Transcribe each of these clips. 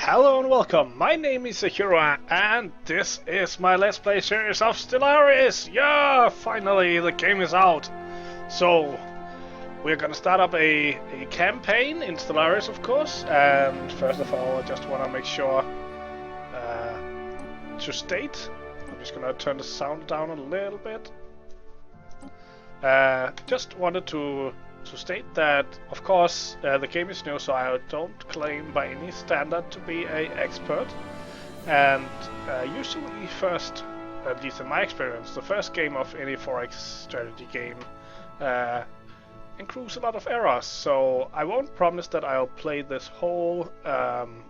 Hello and welcome, my name is Ahuran and this is my Let's Play series of Stellaris! Yeah, finally the game is out! So, we're gonna start up a campaign in Stellaris, of course, and first of all I just wanna make sure to state, I'm just gonna turn the sound down a little bit. Just wanted to state that, of course, the game is new, so I don't claim by any standard to be an expert. And usually first, at least in my experience, the first game of any Forex strategy game includes a lot of errors. So I won't promise that I'll play this whole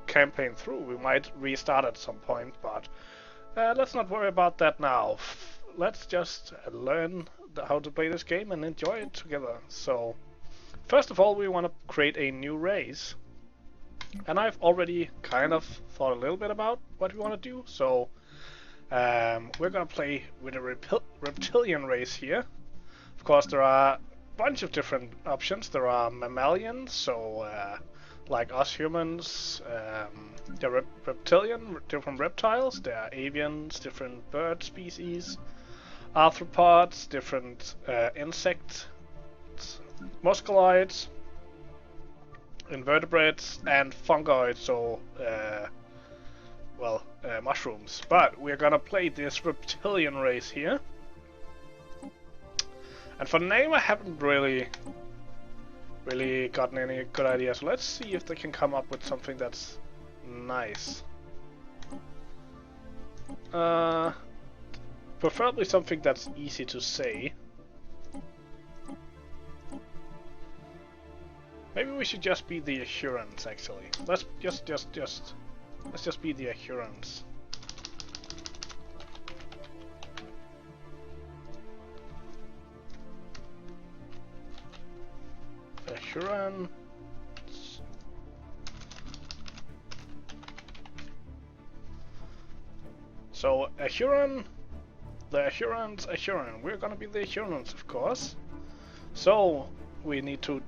campaign through. We might restart at some point, but let's not worry about that now. Let's just learn how to play this game and enjoy it together. So, first of all, we want to create a new race, and I've already kind of thought a little bit about what we want to do. So, we're gonna play with a reptilian race here. Of course, there are a bunch of different options. There are mammalians, so like us humans. They're reptilian, different reptiles. There are avians, different bird species. Arthropods, different insects, musculoids, invertebrates, and fungoids, so mushrooms. But we're gonna play this reptilian race here. And for the name, I haven't really gotten any good ideas. So let's see if they can come up with something that's nice. Preferably something that's easy to say. Maybe we should just be the Ahurans, actually. Let's just be the Ahurans. Ahuran. So Ahuran. The Ahuran. We're gonna be the Ahurans, of course. So we need to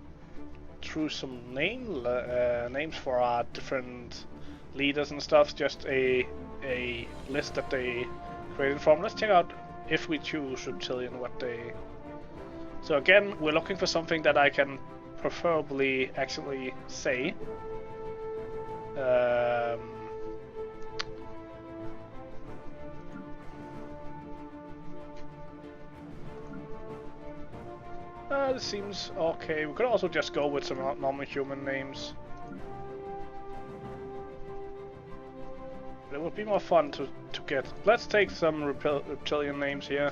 choose some names for our different leaders and stuff. Just a list that they created from. Let's check out if we choose reptilian what they. So again, we're looking for something that I can preferably actually say. This seems okay. We could also just go with some normal human names. It would be more fun to get. Let's take some reptilian names here.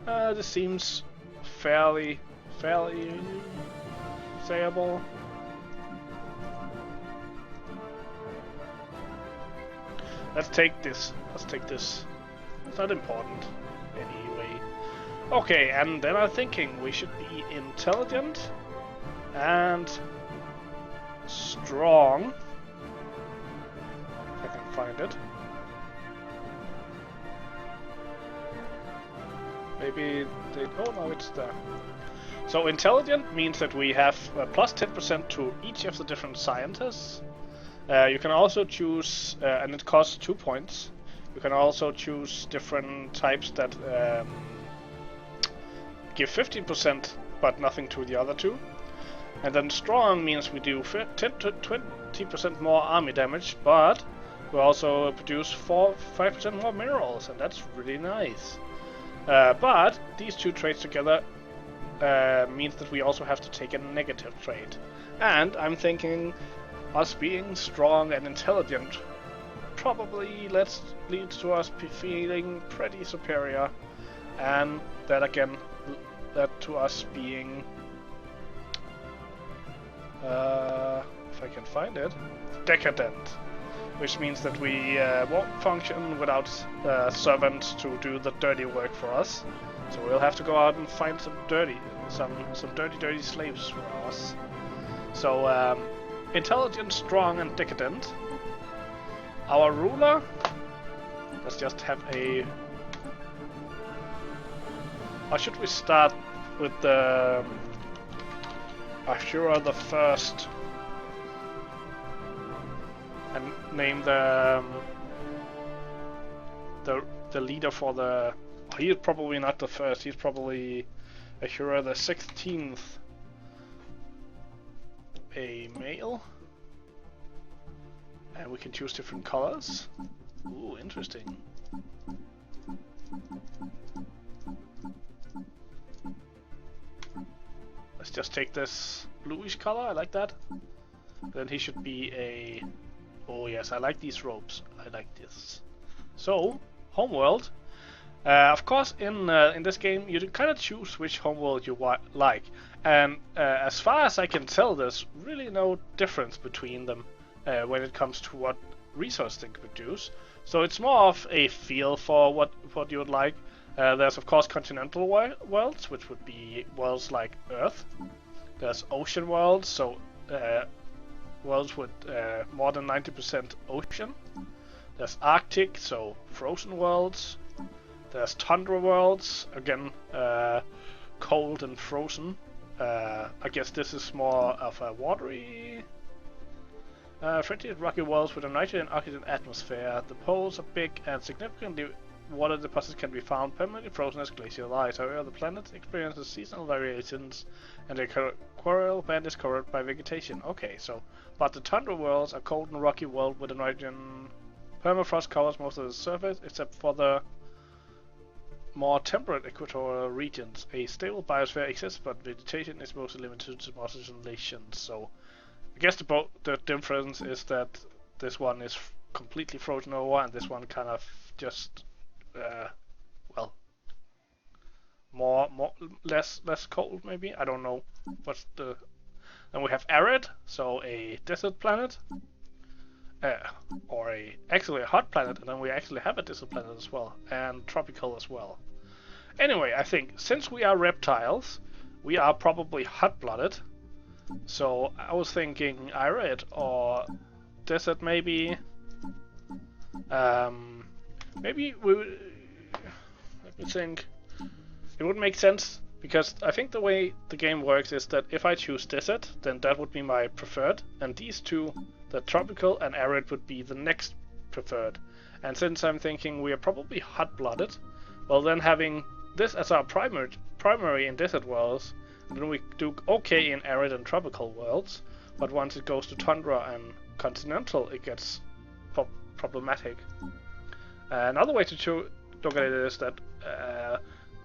This seems fairly sayable. Let's take this. It's not important anyway. Okay, and then I'm thinking we should be intelligent and strong. If I can find it. Maybe they. Oh no, it's there. So intelligent means that we have plus 10% to each of the different scientists. You can also choose, and it costs 2 points. You can also choose different types that give 15% but nothing to the other two. And then strong means we do 10 to 20% more army damage, but we also produce 5% more minerals, and that's really nice. But these two traits together means that we also have to take a negative trait. And I'm thinking us being strong and intelligent probably leads to us feeling pretty superior, and that again led to us being, if I can find it, decadent, which means that we won't function without servants to do the dirty work for us. So we'll have to go out and find some dirty slaves for us. So intelligent, strong, and decadent. Our ruler, let's just have a. Or should we start with the Ahura the First and name the leader for the. He's probably not the first. He's probably Ahura the 16th. A male. And we can choose different colors. Ooh, interesting. Let's just take this bluish color. I like that. Then he should be a. Oh yes, I like these robes. I like this. So, homeworld. Of course, in this game, you kind of choose which homeworld you like, and as far as I can tell, there's really no difference between them when it comes to what resource they produce. So it's more of a feel for what you would like. There's of course continental worlds, which would be worlds like Earth. There's ocean worlds, so worlds with more than 90% ocean. There's Arctic, so frozen worlds. There's tundra worlds, again cold and frozen. I guess this is more of a watery, frigid rocky worlds with a nitrogen oxygen atmosphere. The poles are big and significantly water deposits can be found permanently frozen as glacial ice. However, the planet experiences seasonal variations and the coral band is covered by vegetation. Okay, so, but the tundra worlds are cold and rocky world with a nitrogen permafrost covers most of the surface except for the more temperate equatorial regions. A stable biosphere exists, but vegetation is mostly limited to small oscillations. So, I guess the difference is that this one is completely frozen over, and this one kind of just, well, less cold maybe. I don't know what's the. Then we have arid, so a desert planet. Or actually a hot planet, and then we actually have a desert planet as well, and tropical as well. Anyway, I think since we are reptiles, we are probably hot-blooded. So I was thinking arid or desert maybe. Maybe we would. Let me think. It would make sense. Because I think the way the game works is that if I choose desert, then that would be my preferred, and these two, the tropical and arid, would be the next preferred. And since I'm thinking we are probably hot-blooded, well then having this as our primary in desert worlds, and then we do okay in arid and tropical worlds, but once it goes to tundra and continental, it gets problematic. Another way to look at it is that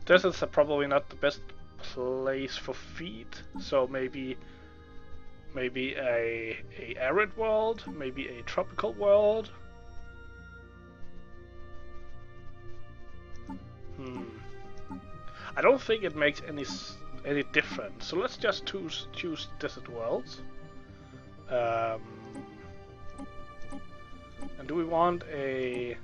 deserts are probably not the best place for feed, so maybe a arid world, maybe a tropical world. I don't think it makes any difference. So let's just choose desert worlds. And do we want a?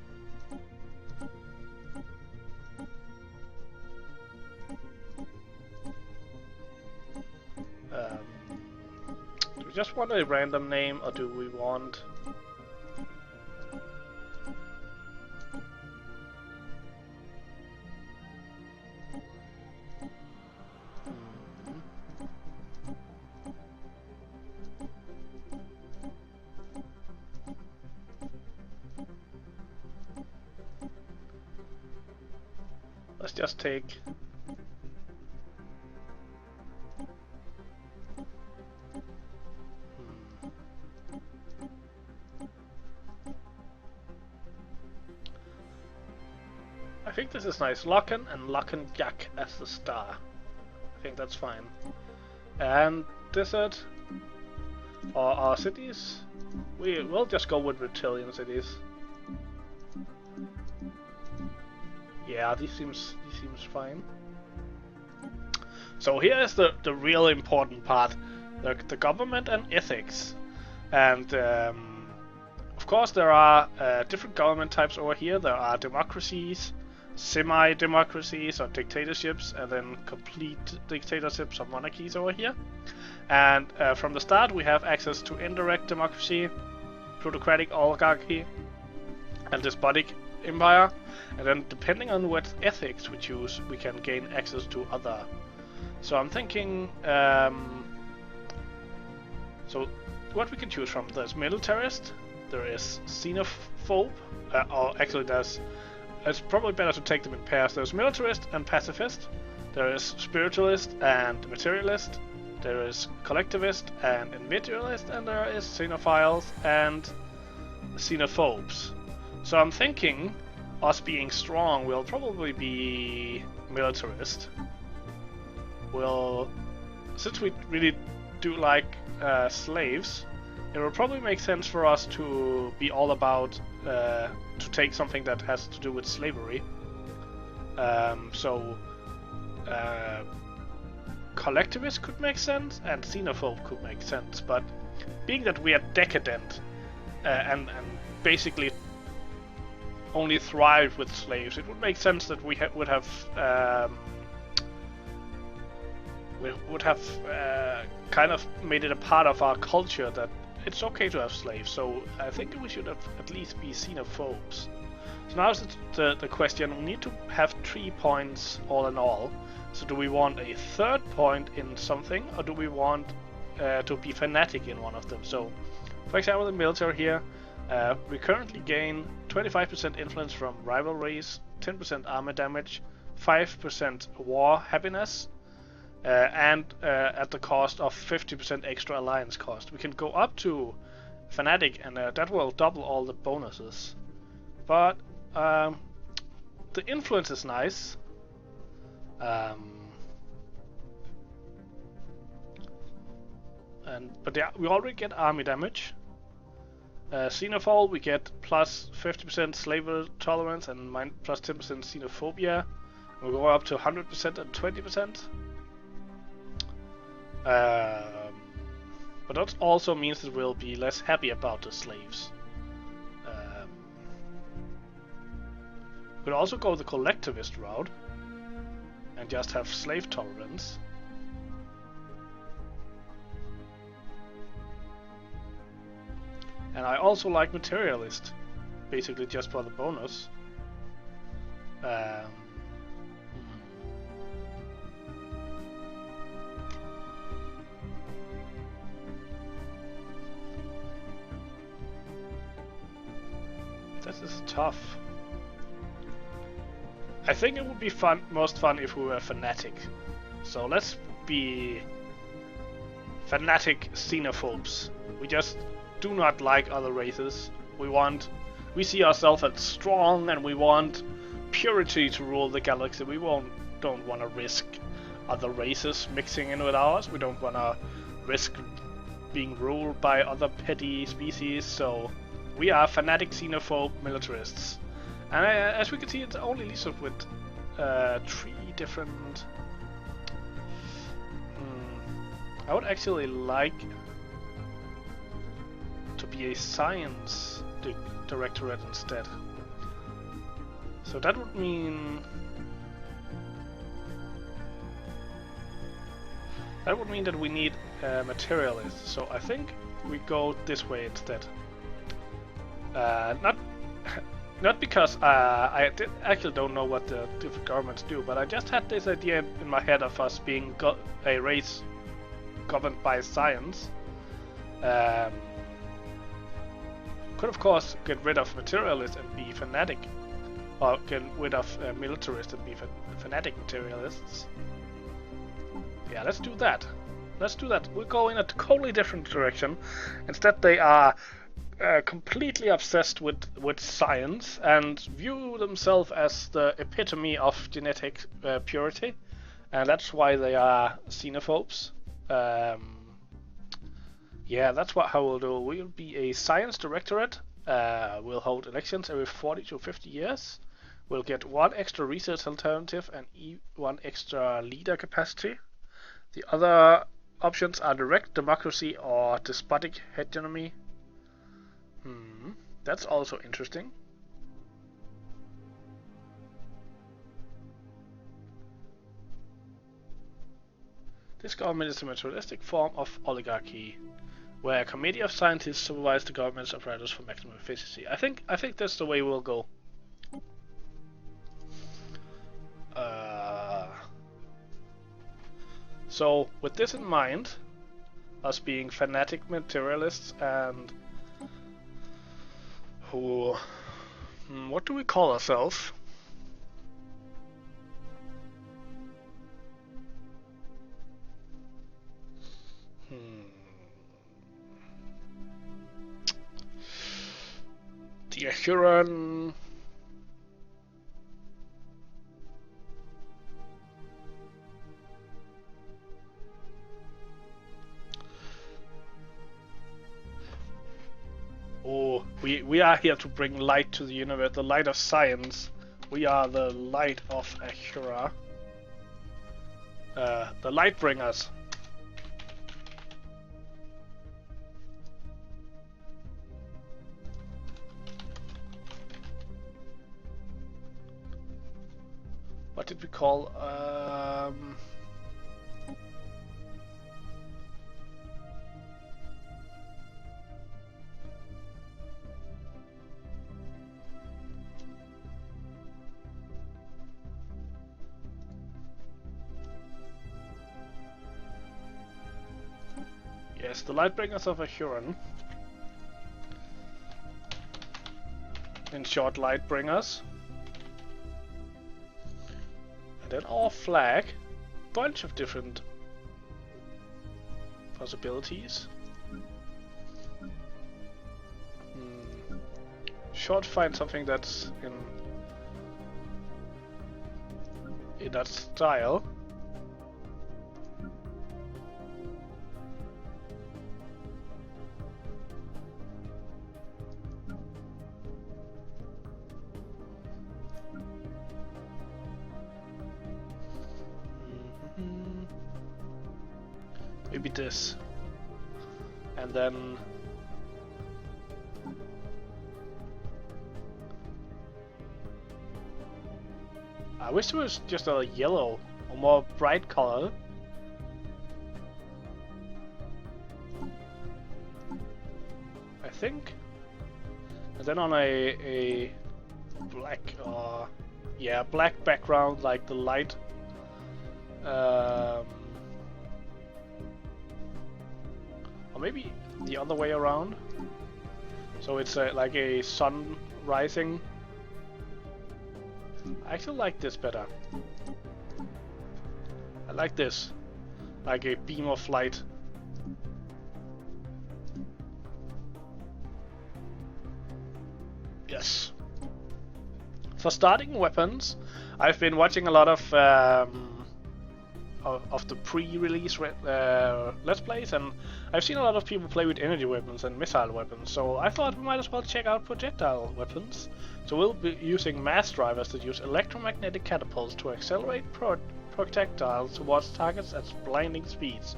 Do we just want a random name, or do we want? Let's just take. I think this is nice. Locken and Locken Jack as the star. I think that's fine. And desert or our cities. We will just go with reptilian cities. Yeah, this seems fine. So here is the real important part, the government and ethics. And of course there are different government types over here. There are democracies, semi-democracies or dictatorships, and then complete dictatorships or monarchies over here. And from the start we have access to indirect democracy, plutocratic oligarchy, and despotic empire. And then depending on what ethics we choose, we can gain access to other. So I'm thinking, so what we can choose from, there's militarist, there is xenophobe, or actually it's probably better to take them in pairs. There's militarist and pacifist, there is spiritualist and materialist, there is collectivist and individualist, and there is xenophiles and xenophobes. So I'm thinking us being strong will probably be militarist. Since we really do like slaves, it will probably make sense for us to be all about to take something that has to do with slavery. Collectivist could make sense, and xenophobe could make sense. But being that we are decadent and basically only thrive with slaves, it would make sense that we would have kind of made it a part of our culture that it's okay to have slaves. So I think we should at least be xenophobes. So now is the question: we need to have 3 points all in all. So do we want a third point in something, or do we want to be fanatic in one of them? So, for example, the military here, we currently gain 25% influence from rivalries, 10% armor damage, 5% war happiness, and at the cost of 50% extra alliance cost. We can go up to fanatic, and that will double all the bonuses. But the influence is nice. But yeah, we already get army damage. Xenophobia, we get plus 50% slavery tolerance and plus 10% xenophobia. We'll go up to 100% and 20%. But that also means that we'll be less happy about the slaves. We could also go the collectivist route and just have slave tolerance. And I also like materialist, basically just for the bonus. This is tough. I think it would be most fun if we were fanatic. So let's be fanatic xenophobes. We just do not like other races. We see ourselves as strong, and we want purity to rule the galaxy. We don't want to risk other races mixing in with ours. We don't want to risk being ruled by other petty species. So we are fanatic xenophobe militarists. And as we can see, it only leaves us with 3 different... I would actually like to be a Science Directorate instead. So that would mean... that we need materialists. So I think we go this way instead. Not because I actually don't know what the different governments do, but I just had this idea in my head of us being a race governed by science. Could of course get rid of materialists and be fanatic, or get rid of militarists and be fanatic materialists. Yeah, let's do that. We'll go in a totally different direction. Instead, they are completely obsessed with science and view themselves as the epitome of genetic purity, and that's why they are xenophobes. Yeah, that's how we'll do. We'll be a Science Directorate. We'll hold elections every 40 to 50 years. We'll get 1 extra research alternative and 1 extra leader capacity. The other options are direct democracy or despotic hegemony. That's also interesting. This government is a materialistic form of oligarchy, where a committee of scientists supervise the government's apparatus for maximum efficiency. I think that's the way we'll go. So with this in mind, us being fanatic materialists and who... what do we call ourselves? The Ahuran... Oh, we are here to bring light to the universe, the light of science. We are the light of Ahuran. The Lightbringers. What did we call? Yes, the Lightbringers of Ahuran. In short, Lightbringers. And then our flag. Bunch of different possibilities. Short, find something that's in that style. Maybe this. And then I wish it was just a yellow or more bright color. I think. And then on a black yeah, black background like the light. Or maybe the other way around. So it's like a sun rising. I actually like this better. I like this. Like a beam of light. Yes. For starting weapons, I've been watching a lot of the pre-release Let's Plays, and I've seen a lot of people play with energy weapons and missile weapons, so I thought we might as well check out projectile weapons. So we'll be using mass drivers that use electromagnetic catapults to accelerate projectiles towards targets at blinding speeds.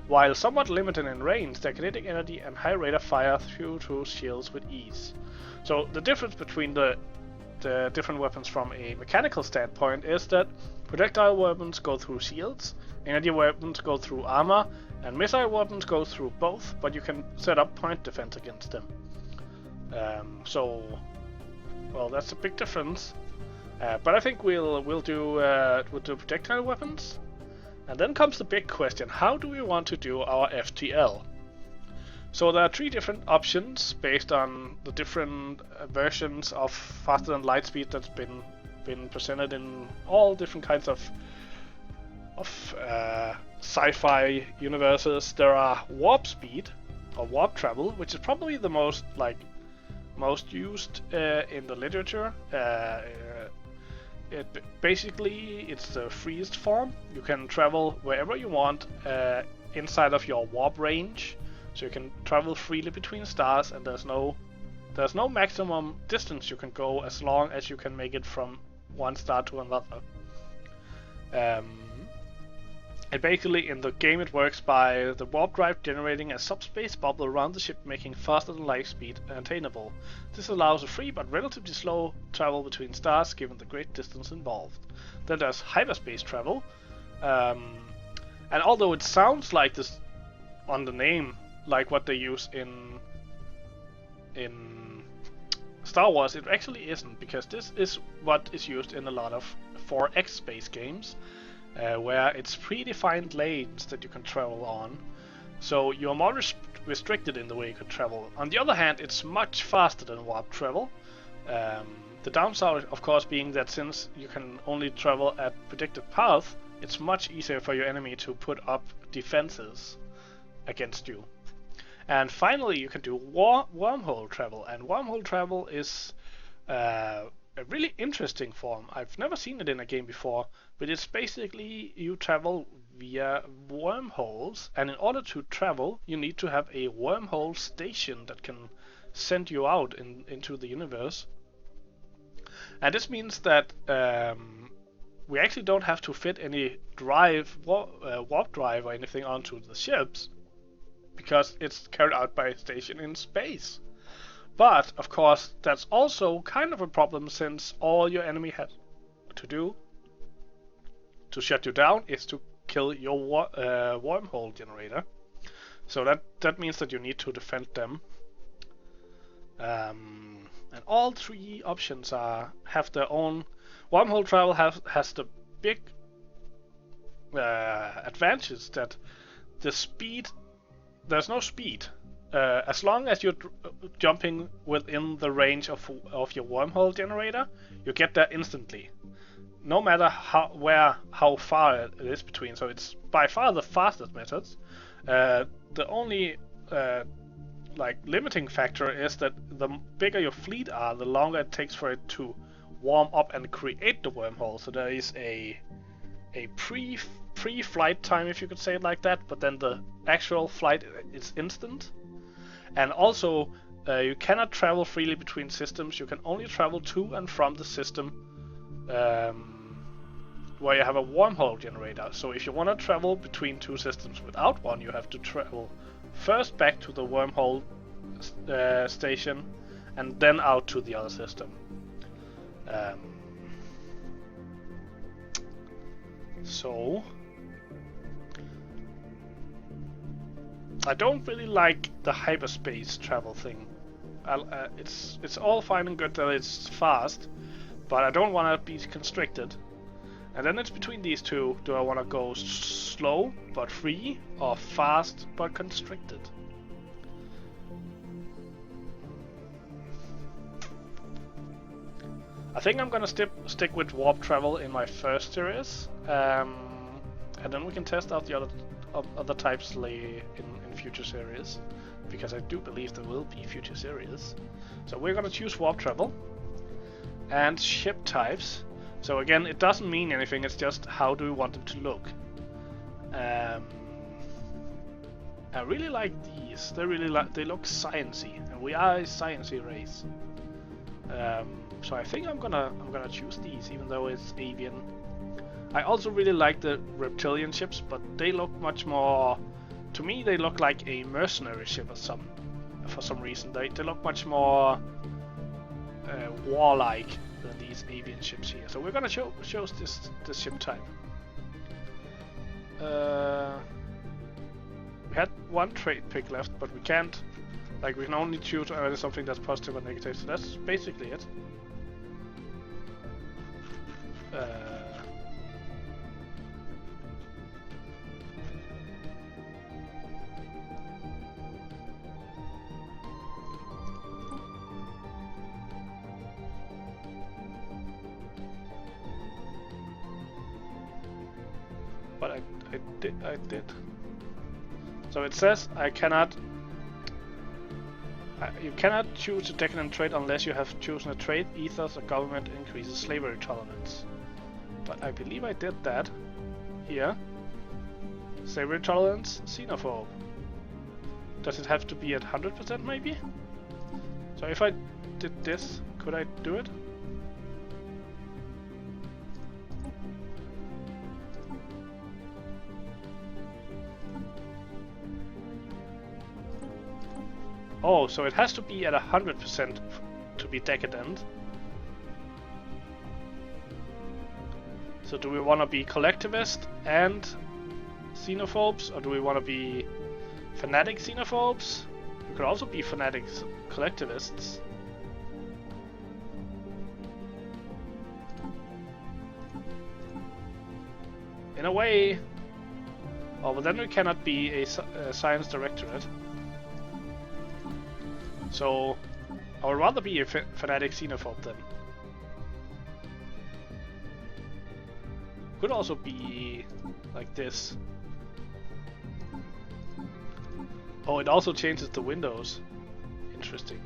While somewhat limited in range, their kinetic energy and high rate of fire through shields with ease. So the difference between the different weapons from a mechanical standpoint is that projectile weapons go through shields, energy weapons go through armor, and missile weapons go through both, but you can set up point defense against them. Well, that's a big difference. But I think we'll do projectile weapons, and then comes the big question: how do we want to do our FTL? So there are three different options based on the different versions of faster than light speed that's been presented in all different kinds of sci-fi universes. There are warp speed or warp travel, which is probably the most used in the literature. Basically it's the freest form. You can travel wherever you want inside of your warp range. So you can travel freely between stars, and there's no maximum distance you can go as long as you can make it from one star to another. And basically in the game it works by the warp drive generating a subspace bubble around the ship, making faster than light speed attainable. This allows a free but relatively slow travel between stars given the great distance involved. Then there's hyperspace travel, and although it sounds like this on the name, like what they use in Star Wars, it actually isn't, because this is what is used in a lot of 4X space games, where it's predefined lanes that you can travel on, So you're more restricted in the way you could travel. On the other hand, it's much faster than warp travel. The downside, of course, being that since you can only travel at predicted paths, it's much easier for your enemy to put up defenses against you. And finally, you can do wormhole travel. And wormhole travel is a really interesting form. I've never seen it in a game before, but it's basically you travel via wormholes, and in order to travel, you need to have a wormhole station that can send you out into the universe. And this means that we actually don't have to fit any warp drive or anything onto the ships, because it's carried out by a station in space. But, of course, that's also kind of a problem, since all your enemy has to do to shut you down is to kill your wormhole generator. So that means that you need to defend them. And all three options have their own. Wormhole travel has the big advantage that the speed, there's no speed. As long as you're jumping within the range of your wormhole generator, you get there instantly, no matter how far it is between. So it's by far the fastest methods. The only limiting factor is that the bigger your fleet are, the longer it takes for it to warm up and create the wormhole. So there is a pre-flight time, if you could say it like that, but then the actual flight is instant. And also, you cannot travel freely between systems. You can only travel to and from the system where you have a wormhole generator. So if you want to travel between two systems without one, you have to travel first back to the wormhole station and then out to the other system. So I don't really like the hyperspace travel thing. It's all fine and good that it's fast, but I don't want to be constricted. And then it's between these two. Do I want to go slow but free, or fast but constricted? I think I'm gonna stick with warp travel in my first series, and then we can test out the other types in future series, because I do believe there will be future series. So we're gonna choose warp travel and ship types. So again, it doesn't mean anything, it's just how do we want them to look. I really like these. They look sciencey, and we are a sciencey race. So I think I'm gonna choose these, even though it's avian. I also really like the reptilian ships, but they look much more. To me, they look like a mercenary ship for some reason. They look much more warlike than these avian ships here. So we're gonna choose this ship type. We had one trait pick left, but we can't. We can only choose something that's positive or negative. So that's basically it. But I did. So it says I cannot. You cannot choose a decadent trait unless you have chosen a trait ethos or government increases slavery tolerance. But I believe I did that here. Slavery tolerance, xenophobe. Does it have to be at 100% maybe? So if I did this, could I do it? Oh, so it has to be at 100% to be decadent. So do we want to be collectivist and xenophobes, or do we want to be fanatic xenophobes? We could also be fanatic collectivists. In a way, Oh, but then we cannot be a Science Directorate. So, I would rather be a fanatic xenophobe then. Could also be like this. Oh, it also changes the windows. Interesting.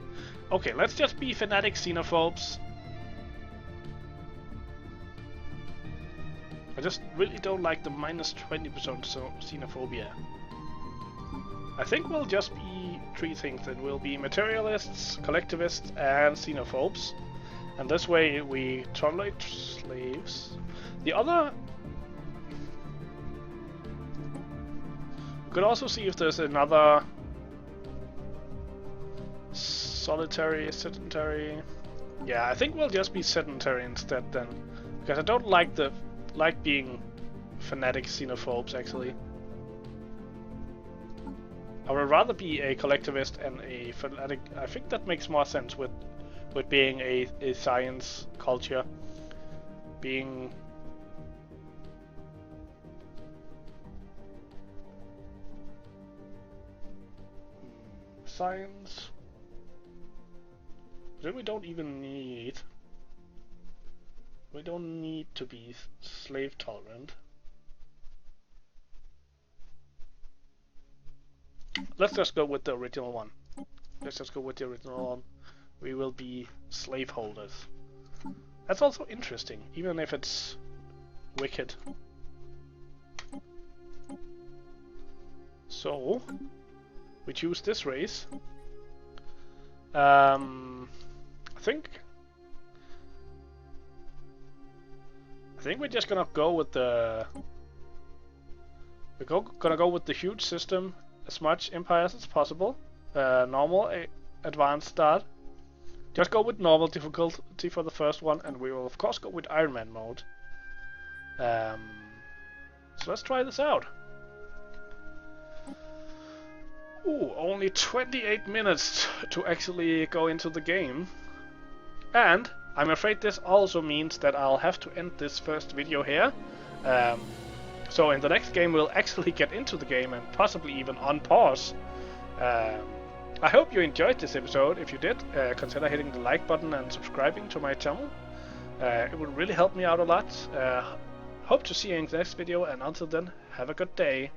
Okay, let's just be fanatic xenophobes. I just really don't like the minus 20% xenophobia. I think we'll just be three things then. We'll be materialists, collectivists, and xenophobes. And this way we tolerate slaves. The other... We could also see if there's another... Solitary, sedentary... Yeah, I think we'll just be sedentary instead then. Because I don't like being fanatic xenophobes actually. I would rather be a collectivist and a fanatic. I think that makes more sense with being a science culture. Being science. Then we don't even need. We don't need to be slave tolerant. Let's just go with the original one. Let's just go with the original one. We will be slave holders. That's also interesting, even if it's wicked. So, we choose this race. I think we're just gonna go with the... gonna go with the huge system, as much empires as possible. Normal, advanced start. Just go with normal difficulty for the first one, and we will of course go with Iron Man mode. So let's try this out. Ooh, only 28 minutes to actually go into the game. And I'm afraid this also means that I'll have to end this first video here. So in the next game we'll actually get into the game and possibly even unpause. I hope you enjoyed this episode. If you did, consider hitting the like button and subscribing to my channel. It would really help me out a lot. Hope to see you in the next video, and until then, have a good day.